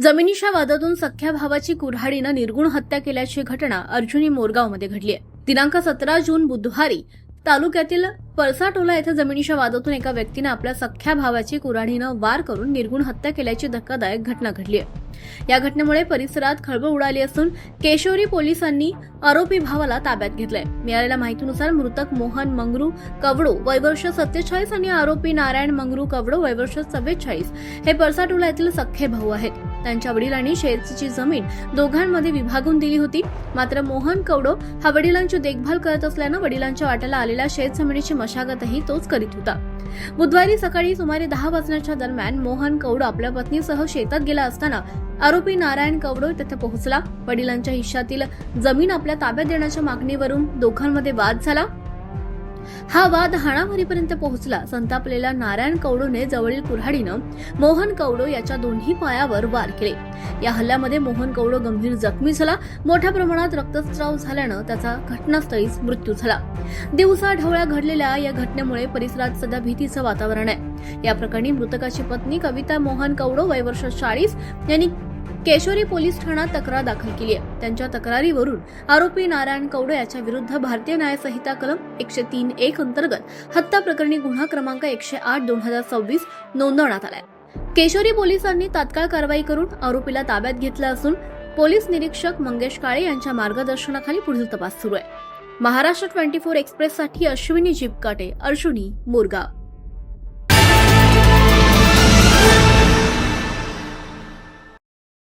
जमिनीच्या वादातून सख्ख्या भावाची कुऱ्हाडीनं निर्गुण हत्या केल्याची घटना अर्जुनी मोरगावमध्ये घडली आहे। दिनांक 17 जून बुधवारी तालुक्यातील परसाटोला येथे जमिनीच्या वादातून एका व्यक्तीने आपल्या सख्ख्या भावाची कुऱ्हाडीनं वार करून निर्गुण हत्या केल्याची धक्कादायक घटना घडली आहे। या घटनेमुळे परिसरात खळबळ उडाली असून केशोरी पोलिसांनी आरोपी भावाला ताब्यात घेतलंय। मिळालेल्या माहितीनुसार मृतक मोहन मंगरू कवडो वय वर्ष 47 आणि आरोपी नारायण मंगरू कवडो वय वर्ष 44 हे परसाटोला येथील सख्खे भाऊ आहेत। त्यांच्या वडिलांनी शेतीची जमीन दोघांमध्ये विभागून दिली होती। मात्र मोहन कवडो हा वडिलांची देखभाल करत असल्यानं वडिलांच्या वाट्याला आलेल्या शेत जमिनीची मशागतही तोच करीत होता। बुधवारी सकाळी सुमारे 10 वाजण्याच्या दरम्यान मोहन कवडो आपल्या पत्नीसह शेतात गेला असताना आरोपी नारायण कवडो तेथे पोहोचला। वडिलांच्या हिश्श्यातील जमीन आपल्या ताब्यात देण्याच्या मागणीवरून दोघांमध्ये वाद झाला। हा वाद हाणामारीपर्यंत पोहोचला। संतापलेल्या नारायण कवडोने जवळील कुऱ्हाडीनं मोहन कवडो याच्या दोन्ही पायावर वार केले। या हल्ल्यामध्ये मोहन कवडो गंभीर जखमी झाला। मोठ्या प्रमाणात रक्तस्राव झाल्यानं त्याचा घटनास्थळीच मृत्यू झाला। दिवसाढवळ्या घडलेल्या या घटनेमुळे परिसरात सध्या भीतीचं वातावरण आहे। या प्रकरणी मृतकाची पत्नी कविता मोहन कवडो वय वर्ष 40 यांनी केशोरी पोलीस ठाण्यात तक्रार दाखल केली आहे। त्यांच्या तक्रारीवरून आरोपी नारायण कवडो याच्या विरुद्ध भारतीय न्याय संहिता कलम 103(1) अंतर्गत हत्या प्रकरणी गुन्हा क्रमांक 108/2026 नोंदवण्यात आलाय। केशोरी पोलिसांनी तात्काळ कारवाई करून आरोपीला ताब्यात घेतलं असून पोलीस निरीक्षक मंगेश काळे यांच्या मार्गदर्शनाखाली पुढील तपास सुरू आहे। महाराष्ट्र 24 एक्सप्रेससाठी अश्विनी जिपकाटे, अर्जुनी मोरगाव।